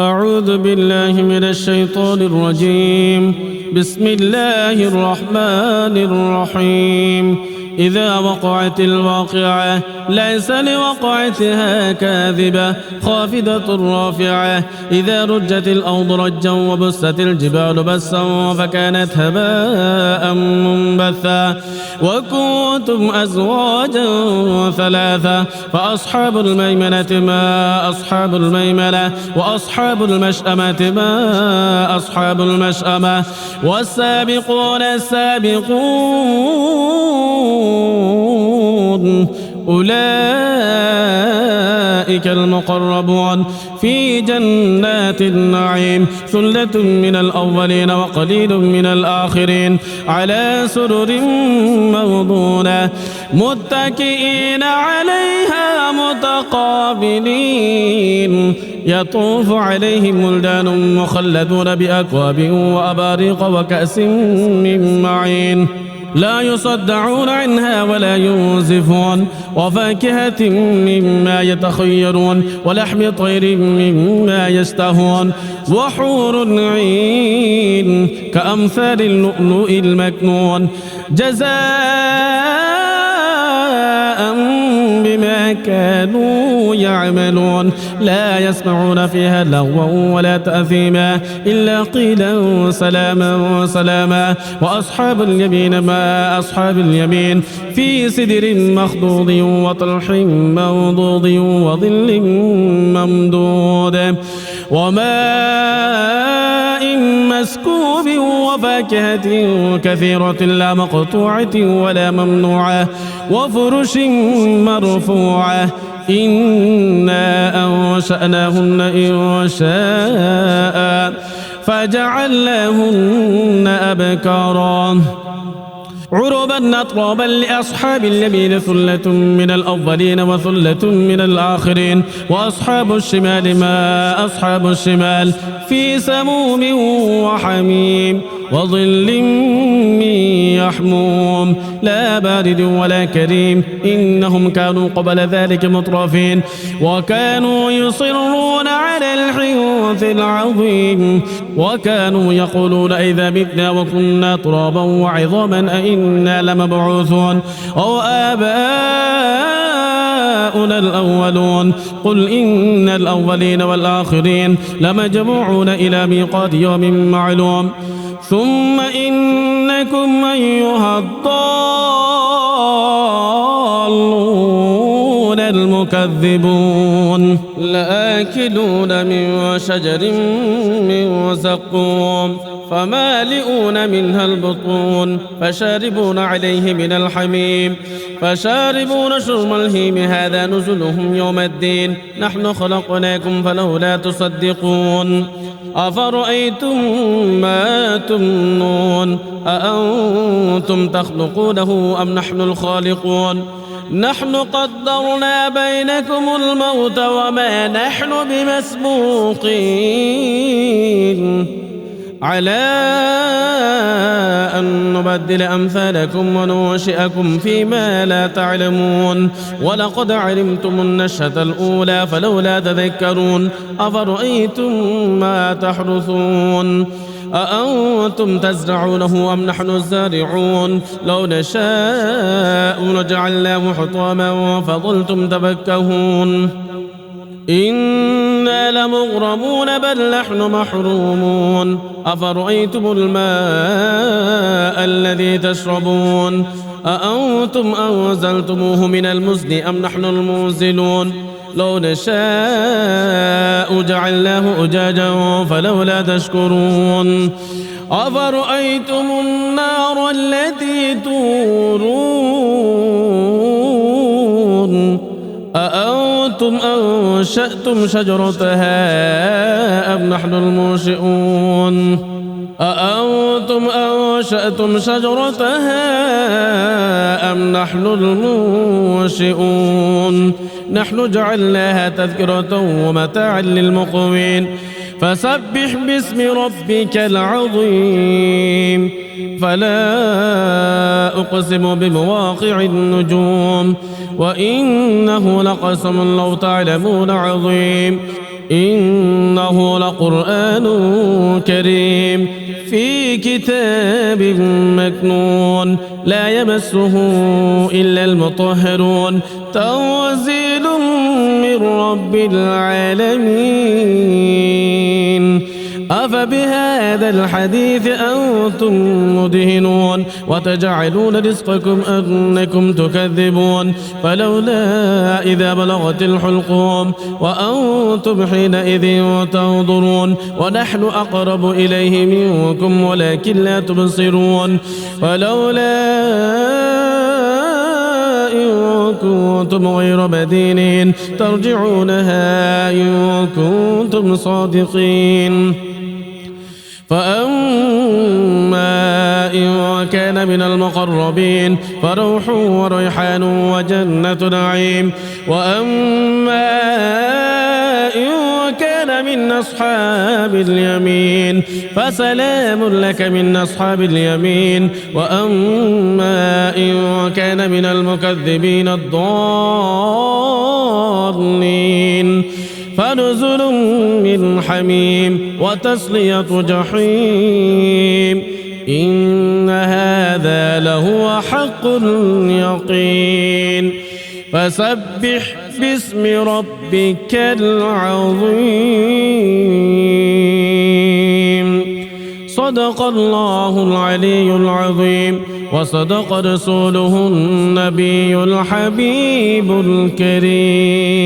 أعوذ بالله من الشيطان الرجيم. بسم الله الرحمن الرحيم. إذا وقعت الواقعة ليس لوقعتها كاذبة خافضة رافعة. إذا رجت الأرض رجا وبست الجبال بسا فكانت هباء منبثا. وكنتم أزواجا ثلاثة فأصحاب الميمنة ما أصحاب الميمنة وأصحاب المشأمة ما أصحاب المشأمة. والسابقون السابقون أولئك المقربون في جنات النعيم. ثلة من الأولين وقليل من الآخرين على سرر موضونة متكئين عليها متقابلين. يطوف عليهم ولدان مخلدون بأكواب وأباريق وكأس من معين لا يصدعون عنها ولا ينزفون. وفاكهة مما يتخيرون ولحم طير مما يشتهون. وحور عين كأمثال اللؤلؤ المكنون جزاء بما كانوا يعملون. لا يسمعون فيها لغوا ولا تأثيما إلا قيلا سلاما سلاما. وأصحاب اليمين ما أصحاب اليمين في سدر مخضود وطلح منضود وظل ممدود وماء مسكوب وفاكهة كثيرة لا مقطوعة ولا ممنوعة وفرش مرفوعة. إنا أنشأناهن إنشاء فجعلناهن أبكارا عربا أترابا لأصحاب اليمين. ثلة من الأولين وثلة من الآخرين. وأصحاب الشمال ما أصحاب الشمال في سموم وحميم وظل من يحموم لا بارد ولا كريم. إنهم كانوا قبل ذلك مترفين وكانوا يصرون على الحنث العظيم. وكانوا يقولون إذا متنا وكنا ترابا وعظاما أئنا لمبعوثون أو آباؤنا الأولون. قل إن الأولين والآخرين لمجموعون إلى ميقات يوم معلوم. ثم إنكم أيها الضالون المكذبون لآكلون من شجر من زقوم فمالئون منها البطون فشاربون عليه من الحميم فشاربون شرب الهيم. هذا نزلهم يوم الدين. نحن خلقناكم فلولا تصدقون. أفرأيتم ما تمنون أأنتم تخلقونه أم نحن الخالقون. نحن قدرنا بينكم الموت وما نحن بمسبوقين على أن نبدل أمثالكم وننشئكم فيما لا تعلمون. ولقد علمتم النشأة الأولى فلولا تذكرون. أفرأيتم ما تحرثون أأنتم تزرعونه أم نحن الزارعون. لو نشاء لجعلناه حطاما فظلتم تفكهون. إنا لمغرمون بل نحن محرومون. أفرأيتم الماء الذي تشربون أأنتم أنزلتموه من المزن أم نحن المنزلون. لو نشاء جعلناه أجاجا فلولا تشكرون. أفرأيتم النار التي تورون أأنتم أنشأتم شجرتها أم نحن المنشئون. أأنتم أنشأتم شجرتها أم نحن المنشئون. نحن جعلناها تذكرة ومتاعا للمقوين. فسبح باسم ربك العظيم. فلا أقسم بمواقع النجوم وإنه لقسم لو تعلمون عظيم. إنه لقرآن كريم في كتاب مكنون لا يمسه إلا المطهرون تنزيل من رب العالمين أفبهذا الحديث أنتم مدهنون وتجعلون رزقكم أنكم تكذبون فلولا إذا بلغت الحلقوم وأنتم حينئذ تنظرون ونحن أقرب إليه منكم ولكن لا تبصرون ولولا إن كنتم غير مدينين ترجعونها إن كنتم صادقين فأما إن كان من المقربين فروح وريحان وجنة نعيم وأما إن كان من أصحاب اليمين فسلام لك من أصحاب اليمين وأما إن كان من المكذبين الضالين فنزل من حميم وتصلية جحيم إن هذا لهو حق اليقين فسبح باسم ربك العظيم صدق الله العلي العظيم وصدق رسوله النبي الحبيب الكريم